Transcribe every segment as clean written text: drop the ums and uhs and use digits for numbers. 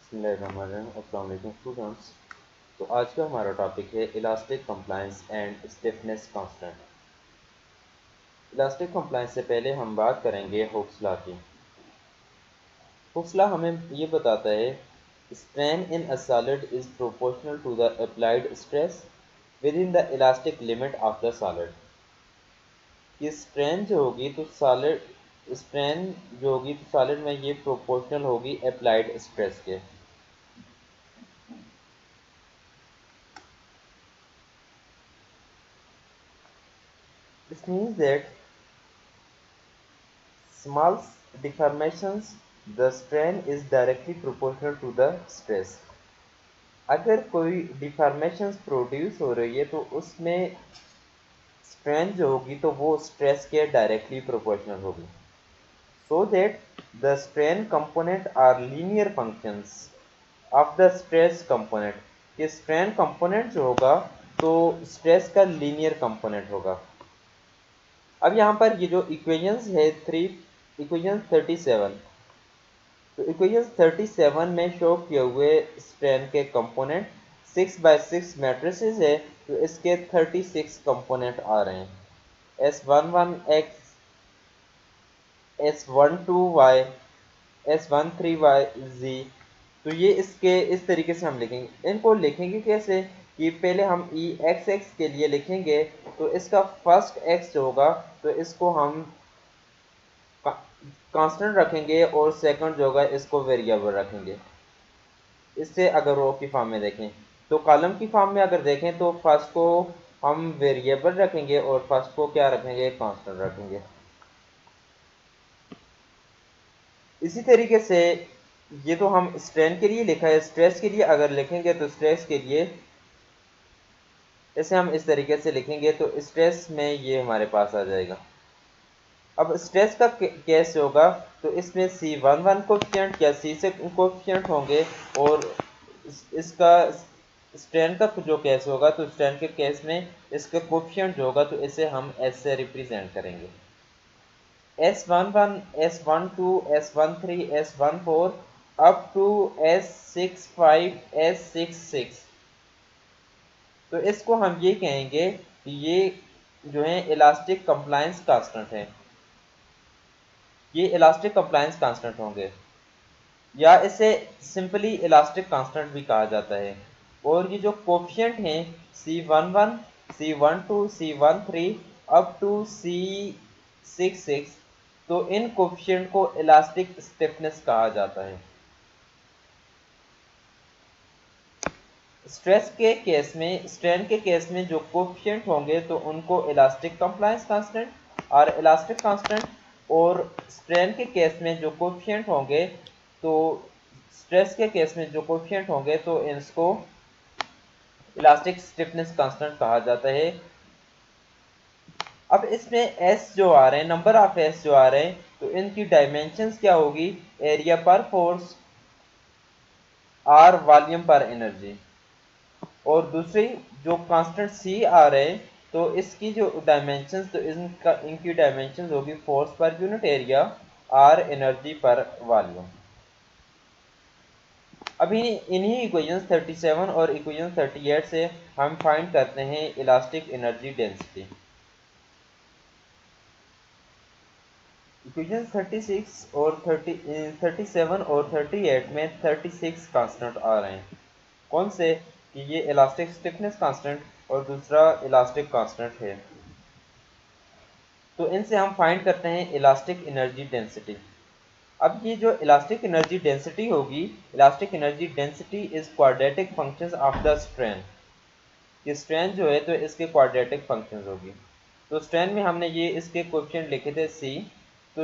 अस्सलाम वालेकुम स्टूडेंट्स। तो आज का हमारा टॉपिक है elastic compliance and stiffness constant. Elastic compliance से पहले हम बात करेंगे हुक्स लॉ की। हुक्स लॉ हमें ये बताता है strain in a solid is proportional to the applied stress within the elastic limit of the solid. ये स्ट्रेन जो होगी तो सॉलिड में ये प्रोपोर्शनल होगी अप्लाइड स्ट्रेस के। This means that small deformations, the strain is directly proportional to the stress. अगर कोई डिफॉर्मेशंस प्रोड्यूस हो रही है तो उसमें स्ट्रेन जो होगी तो वो स्ट्रेस के डायरेक्टली प्रोपोर्शनल होगी। So that the strain component are linear functions of the stress component. ये स्ट्रेन कंपोनेंट जो होगा तो स्ट्रेस का लीनियर कंपोनेंट होगा। अब यहाँ पर ये जो इक्वेशंस है इक्वेशन 37, तो इक्वेशन 37 में शो किए हुए स्ट्रेन के कंपोनेंट 6x6 मैट्रिसेस है, तो इसके 36 कंपोनेंट आ रहे हैं। S11x, S12y, S13y, तो ये इसके इस तरीके से हम लिखेंगे। इनको लिखेंगे कैसे कि पहले हम ई एक्स एक्स के लिए लिखेंगे, तो इसका फर्स्ट एक्स जो होगा तो इसको हम कांस्टेंट रखेंगे और सेकंड जो होगा इसको वेरिएबल रखेंगे। इससे अगर रो की फॉर्म में देखें तो कॉलम की फॉर्म में अगर देखें तो फर्स्ट को हम वेरिएबल रखेंगे और फर्स्ट को क्या रखेंगे, कांस्टेंट रखेंगे। इसी तरीके से ये तो हम स्ट्रेन के लिए लिखा है, स्ट्रेस के लिए अगर लिखेंगे तो स्ट्रेस के लिए इसे हम इस तरीके से लिखेंगे, तो स्ट्रेस में ये हमारे पास आ जाएगा। अब स्ट्रेस का केस होगा तो इसमें C11 कोफिशिएंट या C से कोफिशिएंट होंगे, और इसका स्ट्रेन का जो केस होगा तो स्ट्रेन के केस में इसका कोफिशिएंट जो होगा तो इसे हम S से रिप्रेजेंट करेंगे। S11, S12, S13, S14 up to S65, S66, तो इसको हम ये कहेंगे कि ये जो है इलास्टिक कंप्लायंस कांस्टेंट है। ये इलास्टिक कंप्लायंस कांस्टेंट होंगे, या इसे सिंपली इलास्टिक कांस्टेंट भी कहा जाता है। और ये जो कोफिशिएंट हैं C11, C12, C13 up to C66, तो इन कोफिशिएंट को इलास्टिक स्टिफनेस कहा जाता है। स्ट्रेन के केस में जो कोफिशिएंट होंगे तो उनको इलास्टिक कंप्लायंस कांस्टेंट और इलास्टिक कांस्टेंट, और स्ट्रेन के केस में जो कोफिशिएंट होंगे तो स्ट्रेस के केस में जो कोफिशिएंट होंगे तो इसको इलास्टिक स्टिफनेस कांस्टेंट कहा जाता है। अब इसमें एस जो आ रहे हैं, नंबर ऑफ एस जो आ रहे हैं, तो इनकी डायमेंशंस क्या होगी, एरिया पर फोर्स, आर वॉल्यूम पर एनर्जी। और दूसरी जो कांस्टेंट सी आ रहे हैं तो इसकी जो डायमेंशंस, तो इनकी डायमेंशंस होगी फोर्स पर यूनिट एरिया, आर एनर्जी पर वॉल्यूम। अभी इन्हीं इक्वेशन 37 और इक्वेशन 38 से हम फाइंड करते हैं इलास्टिक एनर्जी डेंसिटी। इक्वेशन 36 और 37 और 38 में 36 कांस्टेंट आ रहे हैं। कौन से, कि ये इलास्टिक स्टिफनेस कांस्टेंट और दूसरा इलास्टिक कांस्टेंट है। तो इनसे हम फाइंड करते हैं इलास्टिक एनर्जी डेंसिटी। अब ये जो इलास्टिक एनर्जी डेंसिटी होगी, elastic energy density is quadratic functions of the strain. ये स्ट्रेन जो है तो इसके क्वाड्रेटिक फंक्शंस होगी। तो स्ट्रेन में हमने ये इसके कोएफिशिएंट लिखे थे C, तो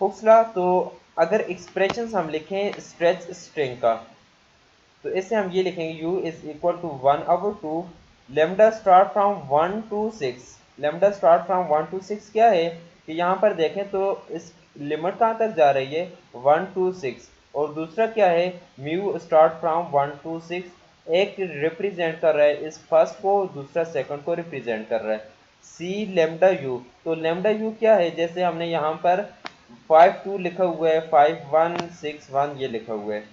हुक्स लॉ, तो अगर एक्सप्रेशन हम लिखें स्ट्रेच स्ट्रिंग का, तो इससे हम ये लिखेंगे U is equal to 1/2 lambda start from 1 to 6। Lambda start from 1 to 6 क्या है कि यहाँ पर देखें तो इस लिमिट कहाँ तक जा रही है, 1 to 6, और दूसरा क्या है, म्यू स्टार्ट फ्रॉम 1 to 6। एक रिप्रेजेंट कर रहा है इस फर्स्ट को, दूसरा सेकंड को रिप्रेजेंट कर रहा है। सी लेमडा यू, तो लेमडा यू क्या है, जैसे हमने यहाँ पर 5 2 लिखा हुआ है, 5 1 6 1 ये लिखा हुआ है।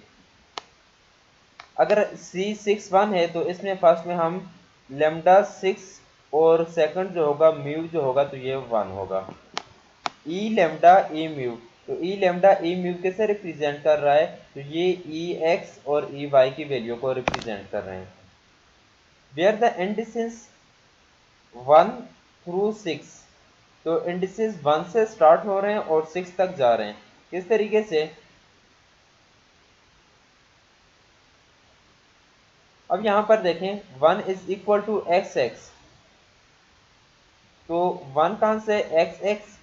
अगर C6 1 है तो इसमें फर्स्ट में हम लेमडा 6 और सेकंड जो होगा म्यू जो होगा तो ये 1 होगा। ई लेमडा ई म्यू, तो ई लेमडा ई म्यू कैसे रिप्रेजेंट कर रहा है, तो ये ई एक्स और ई वाई की वैल्यू को रिप्रेजेंट कर रहे हैं। वेयर द इंडिसेस 1 थ्रू 6, तो इंडिसेस 1 से स्टार्ट हो रहे हैं और 6 तक जा रहे हैं। किस तरीके से, अब यहां पर देखें 1 is equal to X X, तो 1 कहां से, एक्स एक्स,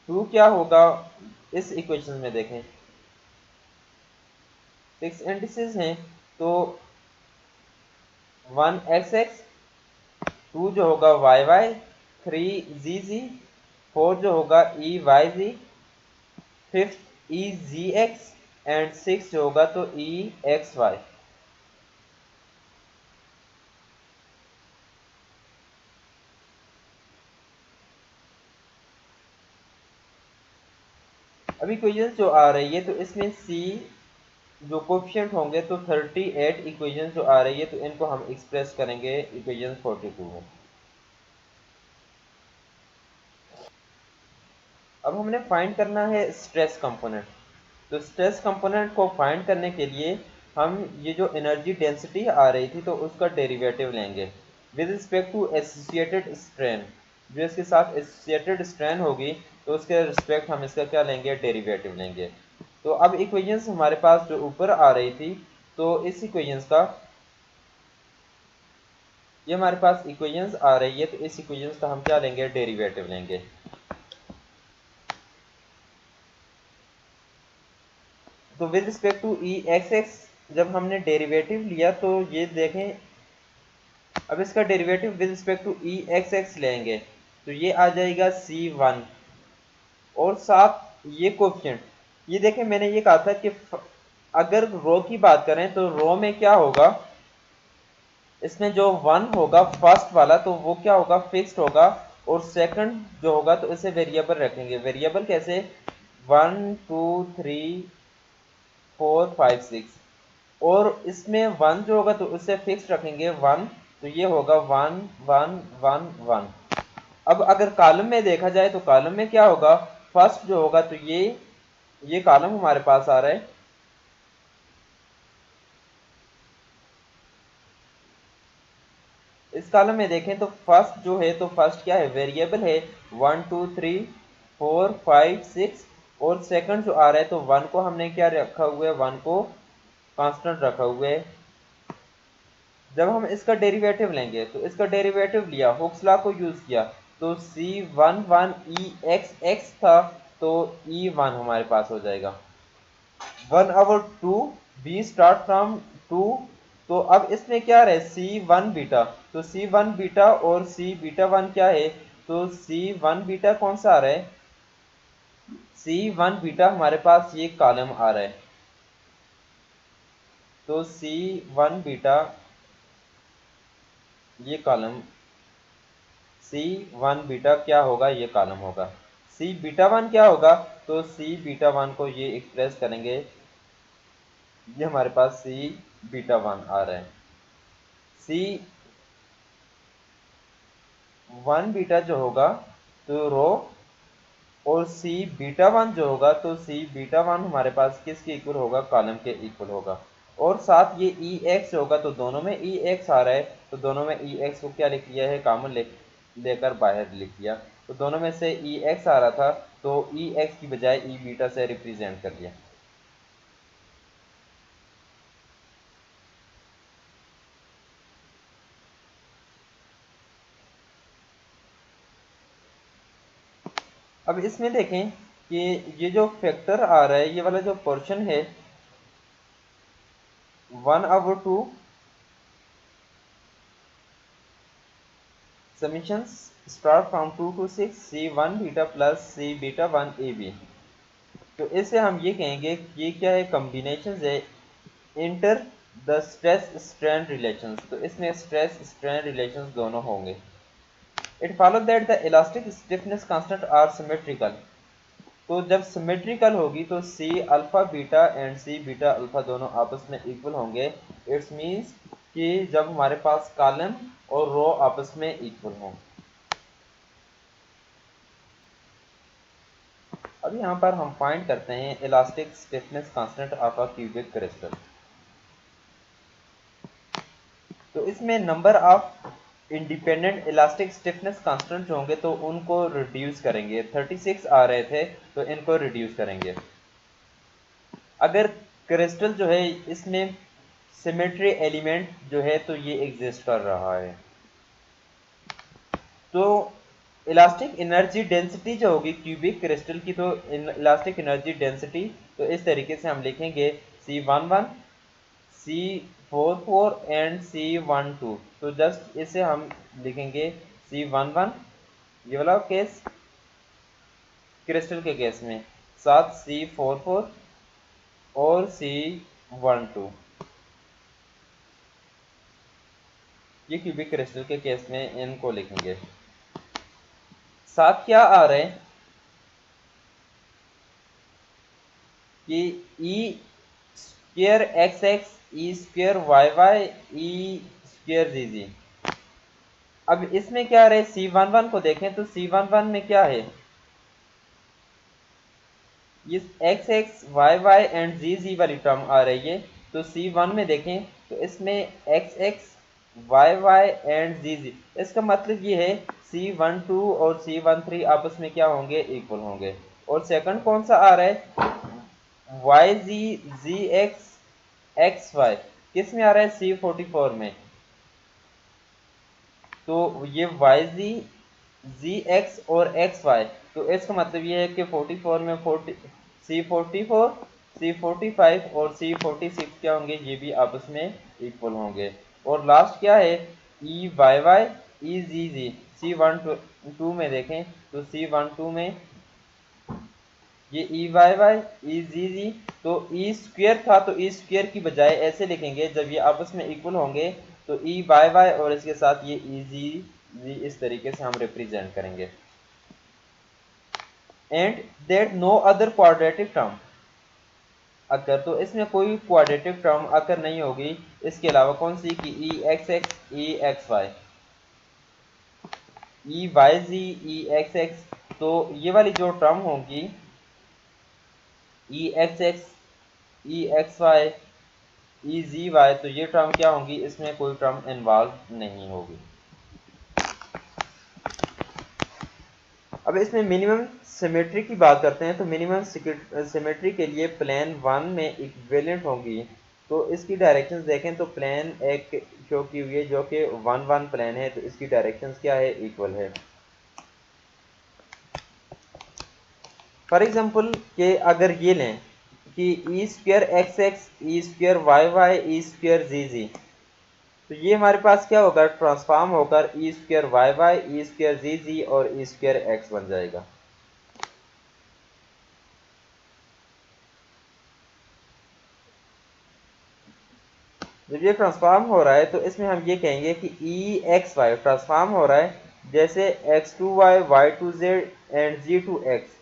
2 क्या होगा इस इक्वेशन में देखें 6 इंडिसेस हैं, तो 1 एक्स एक्स, 2 जो होगा वाई वाई, 3 जी जी, 4 जो होगा E Y G, 5th E ji X and 6 जो होगा तो ई एक्स वाई। अभी इक्वेशन जो आ रही है तो इसमें सी जो कोफिशिएंट होंगे तो 38 इक्वेशन जो आ रही है तो इनको हम एक्सप्रेस करेंगे इक्वेशन 42 में। अब हमने फाइंड करना है स्ट्रेस कंपोनेंट, तो स्ट्रेस कंपोनेंट को फाइंड करने के लिए हम ये जो एनर्जी डेंसिटी आ रही थी तो उसका डेरिवेटिव लेंगे with respect to associated strain, जो इसके साथ एसोसिएटेड स्ट्रेन होगी तो उसके रिस्पेक्ट हम इसका क्या लेंगे, डेरिवेटिव लेंगे। तो अब इक्वेशंस हमारे पास जो ऊपर आ रही थी तो इस इक्वेशंस का, ये हमारे पास इक्वेशंस आ रही है तो इस इक्वेशंस का हम क्या लेंगे, डेरिवेटिव लेंगे। तो with respect to E x X जब हमने डेरिवेटिव लिया तो ये देखें, अब इसका derivative with respect to E x X लेंगे तो ये आ जाएगा C1 और साथ ये कोफिशिएंट, ये देखें मैंने ये कहा था कि अगर रो की बात करें तो रो में क्या होगा, इसमें जो 1 होगा फर्स्ट वाला तो वो क्या होगा, फिक्स्ड होगा, और सेकंड जो होगा तो इसे वेरिएबल रखेंगे। वेरिएबल कैसे, 1 2 3 4 5 6, और इसमें 1 जो होगा तो उसे फिक्स रखेंगे 1, तो ये होगा 1 1 1 1। अब अगर कॉलम में देखा जाए तो कॉलम में क्या होगा, फर्स्ट जो होगा तो ये कॉलम हमारे पास आ रहा है, इस कॉलम में देखें तो फर्स्ट जो है तो फर्स्ट क्या है, वेरिएबल है 1 2 3 4 5 6, और सेकंड जो आ रहा है तो 1 को हमने क्या रखा हुआ है, 1 को कांस्टेंट रखा हुआ है। जब हम इसका डेरिवेटिव लेंगे तो इसका डेरिवेटिव लिया, हुक्स लॉ को यूज किया, तो C11 ई एक्स एक्स था तो E1 हमारे पास हो जाएगा। 1/2 बी स्टार्ट फ्रॉम 2, तो अब इसमें क्या रहे C1 बीटा, तो C1 बीटा और C बीटा 1 क्या है, तो C1 बीटा कौन सा आ रहा है, C1 बीटा हमारे पास ये कॉलम आ रहा है, तो C1 बीटा ये कॉलम, C1 बीटा क्या होगा, ये कॉलम होगा। C बीटा 1 क्या होगा, तो C बीटा 1 को ये एक्सप्रेस करेंगे, ये हमारे पास C बीटा 1 आ रहा है। C1 बीटा जो होगा तो रो, और C बीटा 1 जो होगा तो C बीटा 1 हमारे पास किसके इक्वल होगा, कॉलम के इक्वल होगा। और साथ ये EX होगा तो दोनों में EX आ रहा है तो दोनों में EX को क्या लिख लिया है, कॉमन लेकर बाहर लिख लिया, तो दोनों में से EX आ रहा था तो EX की बजाय E बीटा से रिप्रेजेंट कर लिया। अब इसमें देखें कि ये जो फैक्टर आ रहा है, ये वाला जो पोर्शन है 1/2 summations start from 2 to 6 C1 beta plus C beta 1 AB, तो इससे हम ये कहेंगे कि ये क्या है, कॉम्बिनेशन है enter the stress strain relations, तो इसमें स्ट्रेस स्ट्रेन रिलेशंस दोनों होंगे। It follow that the elastic stiffness constant are symmetrical, तो जब सिमेट्रिकल होगी तो C alpha beta and C beta alpha दोनों आपस में इक्वल होंगे। इट्स मीन्स कि जब हमारे पास कॉलम और रो आपस में इक्वल हों। अब यहाँ पर हम फाइंड करते हैं elastic stiffness constant of a cubic crystal. तो इसमें number of independent elastic stiffness constant होंगे तो उनको रिड्यूस करेंगे। 36 आ रहे थे तो इनको रिड्यूस करेंगे। अगर क्रिस्टल जो है इसमें सिमेट्री एलिमेंट जो है तो ये एग्जिस्ट कर रहा है, तो इलास्टिक एनर्जी डेंसिटी जो होगी क्यूबिक क्रिस्टल की, तो इलास्टिक एनर्जी डेंसिटी तो इस तरीके से हम लिखेंगे C11 C44 एंड C12। तो जस्ट इसे हम लिखेंगे C11 ये वाला केस क्रिस्टल के केस में, साथ C44 और C12 ये क्यूबिक क्रिस्टल के केस में इनको लिखेंगे। साथ क्या आ रहे हैं कि ई स्क्वेयर एक्स एक्स ई स्क्वेयर वाई वाई ई स्क्वेयर जी जी। अब इसमें क्या रहे C11 को देखें तो C11 में क्या है, ये x x y y and z z वाली टर्म आ रही है। तो C1 में देखें तो इसमें x x y y and z z, इसका मतलब ये है C12 और C13 आपस में क्या होंगे, इक्वल होंगे। और सेकंड कौन सा आ रहा है, वाई जी जी एक्स एक्स वाई, किस में आ रहा है, C44 में। तो ये वाई जी जी एक्स और एक्स वाई, तो इसका मतलब ये है कि 44 में C44 C45 और C46 क्या होंगे, ये भी आपस में इक्वल होंगे। और लास्ट क्या है, ई वाई वाई ई जी जी। C12 में देखें तो C12 में ये ई वाई वाई ई जी जी, तो ई स्क्वेयर था तो ई स्क्वेयर की बजाय ऐसे लिखेंगे जब ये आपस में इक्वल होंगे तो ई वाई वाई और इसके साथ ये ई जी जी, इस तरीके से हम रिप्रेजेंट करेंगे। And that no other quadratic term अगर, तो इसमें कोई क्वाड्रेटिक टर्म अगर नहीं होगी इसके अलावा कौन सी, की ई एक्स एक्स ई x Y E Y z ई एक्स एक्स, तो ये वाली जो टर्म होगी ई एक्स एक्स ई एक्स वाई ई जी वाई, तो ये टर्म क्या होंगी, इसमें कोई टर्म इन्वॉल्व नहीं होगी। अब इसमें मिनिमम सिमेट्री की बात करते हैं। तो मिनिमम सिमेट्री के लिए प्लेन 1 में इक्विवेलेंट होंगी। तो इसकी डायरेक्शंस देखें तो प्लेन एक शो की हुई है जो कि 1 1 प्लेन है, तो इसकी डायरेक्शंस क्या है, इक्वल है। फॉर एग्जांपल कि अगर ये लें कि ई स्क्वेयर एक्स एक्स ई स्क्वेयर वाई वाई ई स्क्वेयर जी जी, तो ये हमारे पास क्या होगा, ट्रांसफॉर्म होकर ई स्क्वेयर वाई वाई ई स्क्वेयर जी जी और ई स्क्वेयर एक्स बन जाएगा। जब ये ट्रांसफॉर्म हो रहा है तो इसमें हम ये कहेंगे कि ई एक्स वाई ट्रांसफॉर्म हो रहा है जैसे X to Y Y to Z and G to X.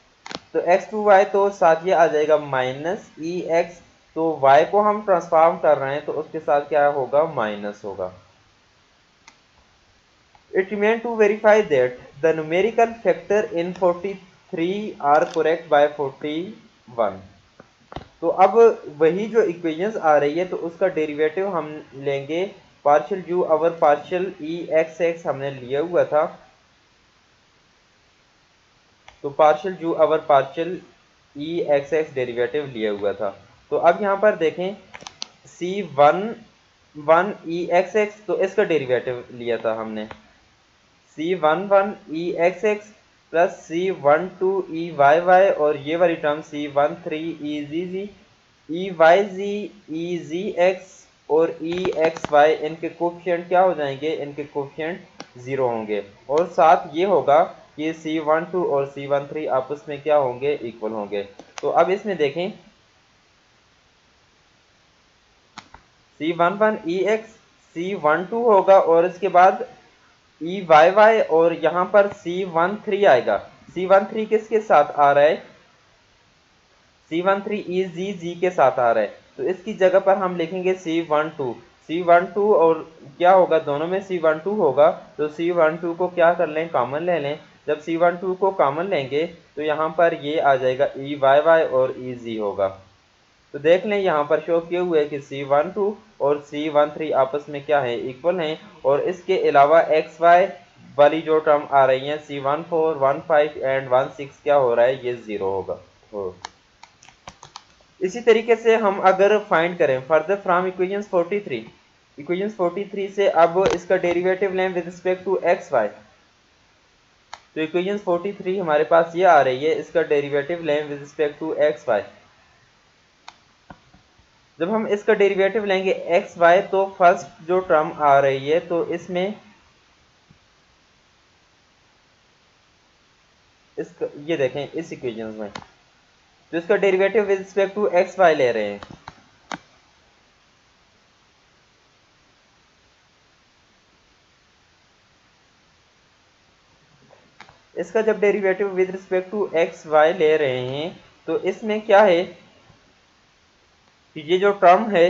तो एक्स टू वाई तो साथ ये आ जाएगा माइनस ई एक्स, तो वाई को हम ट्रांसफॉर्म कर रहे हैं तो उसके साथ क्या होगा, माइनस होगा। It remain to verify that the numerical factor in 43 are correct by 41। तो अब वही जो इक्वेशंस आ रही है तो उसका डेरिवेटिव हम लेंगे partial you our partial E x x हमने लिया हुआ था, तो partial you our partial E x x derivative लिया हुआ था। तो अब यहाँ पर देखें C11 ई एक्स एक्स, तो इसका डेरिवेटिव लिया था हमने C11 e x x plus C12 e y y, और ये वाली term C13 e z z e Y z e जी एक्स और ई एक्स वाई, इनके कोफिशिएंट क्या हो जाएंगे, इनके कोफिशिएंट 0 होंगे। और साथ ये होगा कि C12 और C13 आपस में क्या होंगे, इक्वल होंगे। तो अब इसमें देखें C11 ई एक्स C12 होगा और इसके बाद ई वाई वाई और यहाँ पर C13 आएगा। C13 किसके साथ आ रहा है, C13 ई जी के साथ आ रहा है, तो इसकी जगह पर हम लिखेंगे C12 और क्या होगा, दोनों में C12 होगा, तो C12 को क्या कर लें, कॉमन ले लें। जब C12 को कॉमन लेंगे तो यहाँ पर ये आ जाएगा EYY और EZ होगा। तो देख लें यहाँ पर शो किए हुए कि C12 और C13 आपस में क्या है, इक्वल हैं, और इसके अलावा XY वाली जो टर्म आ रही हैं C14, 15 एंड 16 क्या हो रहा है, ये 0 होगा। इसी तरीके से हम अगर फाइंड करें फर्दर फ्रॉम इक्वेशंस 43 से अब इसका डेरिवेटिव लें विद रिस्पेक्ट टू XY, तो इक्वेशंस 43 हमारे पास ये आ रही है, इसका डेरिवेटिव लें विद रिस्पेक्ट टू XY। जब हम इसका डेरिवेटिव लेंगे XY तो फर्स्ट जो टर्म आ रही है, तो इसमें इसका ये देखें इस इक्वेशन में, तो इसका derivative with respect to XY ले रहे हैं। इसका जब derivative with respect to XY ले रहे हैं, तो इसमें क्या है कि ये जो टर्म है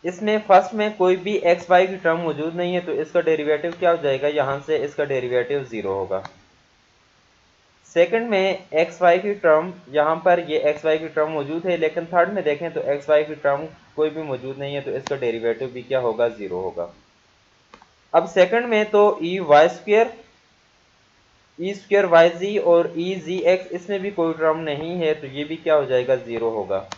इसमें फर्स्ट में कोई भी XY की टर्म मौजूद नहीं है, तो इसका डेरिवेटिव क्या हो जाएगा, यहां से इसका डेरिवेटिव 0 होगा। सेकंड में XY की टर्म, यहाँ पर ये XY की टर्म मौजूद है, लेकिन थर्ड में देखें तो XY की टर्म कोई भी मौजूद नहीं है, तो इसका डेरिवेटिव भी क्या होगा, 0 होगा। अब सेकंड में तो ई स्क्वायर वाई जी और ई जी एक्स, इसमें भी कोई टर्म नहीं है, तो ये भी क्या हो जाएगा, 0 होगा।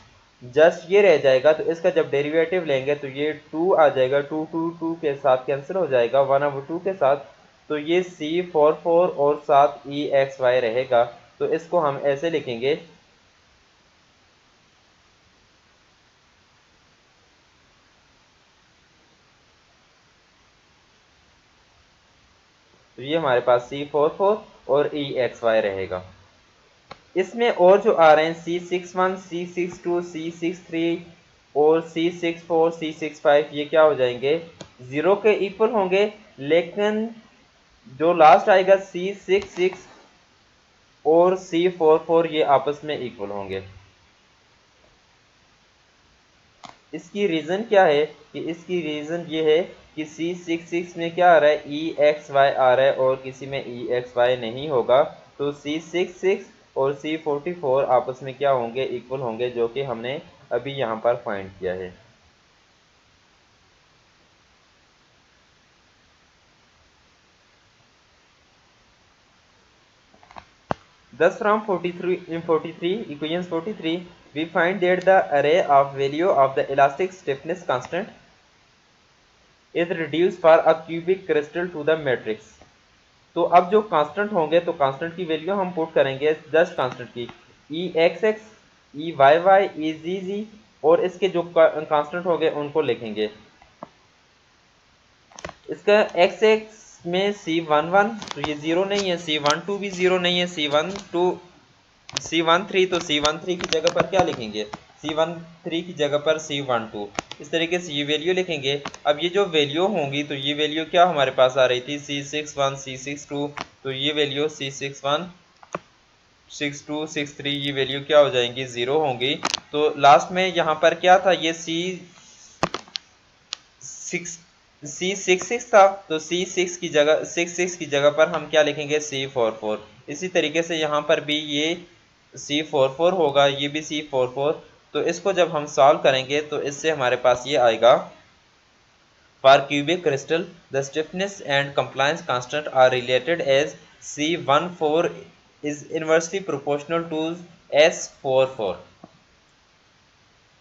जस्ट ये रह जाएगा, तो इसका जब डेरिवेटिव लेंगे तो ये 2 आ जाएगा, 2 के साथ कैंसिल हो जाएगा, 1/2 के साथ, तो ये C44 और साथ EXY रहेगा। तो इसको हम ऐसे लिखेंगे, तो ये हमारे पास C44 और EXY रहेगा। इसमें और जो आ रहे हैं C61, C62, C63 और C64, C65, ये क्या हो जाएंगे, 0 के इक्वल होंगे, लेकिन जो लास्ट आएगा C66 और C44 ये आपस में इक्वल होंगे। इसकी रीज़न क्या है कि इसकी रीज़न ये है कि C66 में क्या आ रहा है, EXY आ रहा है और किसी में EXY नहीं होगा, तो C66 और C44 आपस में क्या होंगे, इक्वल होंगे, जो कि हमने अभी यहाँ पर फाइंड किया है। Thus from 43 equations 43 we find that the array of value of the elastic stiffness constant is reduced for a cubic crystal to the matrix। तो अब जो कांस्टेंट होंगे, तो कांस्टेंट की वैल्यू हम पुट करेंगे जस्ट कांस्टेंट की, EXX, EYY, EZZ, और इसके जो कांस्टेंट होंगे उनको लिखेंगे। इसका XX में C11 तो ये 0 नहीं है, C12 भी 0 नहीं है, C13 तो C13 की जगह पर क्या लिखेंगे, C13 की जगह पर C12, इस तरीके से ये वैल्यू लिखेंगे। अब ये जो वैल्यू होंगी, तो ये वैल्यू क्या हमारे पास आ रही थी, C61, C62, तो ये वैल्यू C61, 62, 63 ये वैल्यू क्या हो जाएंगी, 0 होंगी। तो लास्ट में यहाँ पर क्या था, ये C66 था, तो C66 की जगह पर हम क्या लिखेंगे, C44। इसी तरीके से यहाँ पर भी ये C44 होगा, ये भी C44। तो इसको जब हम सॉल्व करेंगे तो इससे हमारे पास ये आएगा, for cubic crystal the stiffness and compliance constant are related as C14 is inversely proportional to S44।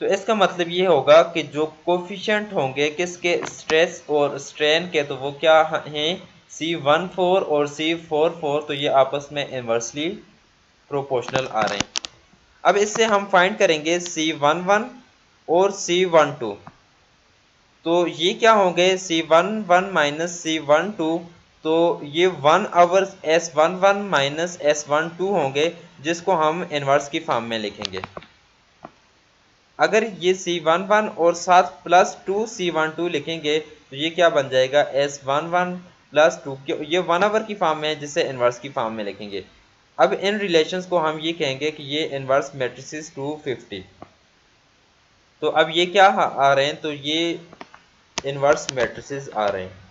तो इसका मतलब ये होगा कि जो कोफिशिएंट होंगे किसके, स्ट्रेस और स्ट्रेन के, तो वो क्या हैं, C14 और C44, तो ये आपस में इनवर्सली प्रोपोर्शनल आ रहे हैं। अब इससे हम फाइंड करेंगे C11 और C12, तो ये क्या होंगे, C11 माइनस C12, तो ये 1/, S11 माइनस S12 होंगे, जिसको हम इनवर्स की फॉर्म में लिखेंगे। अगर ये C11 और साथ प्लस 2C12 लिखेंगे, तो ये क्या बन जाएगा, S11 प्लस 2, ये 1/, की फॉर्म में है, जिसे इनवर्स की फॉर्म में लिखेंगे। अब इन रिलेशंस को हम ये कहेंगे कि ये इनवर्स मैट्रिसेस 250। तो अब ये क्या आ रहे हैं, तो ये इनवर्स मैट्रिसेस आ रहे हैं।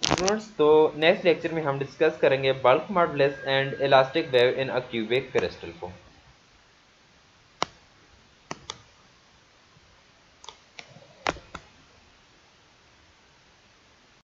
स्टूडेंट्स, तो नेक्स्ट लेक्चर में हम डिस्कस करेंगे bulk modulus and elastic wave in a cubic crystal को।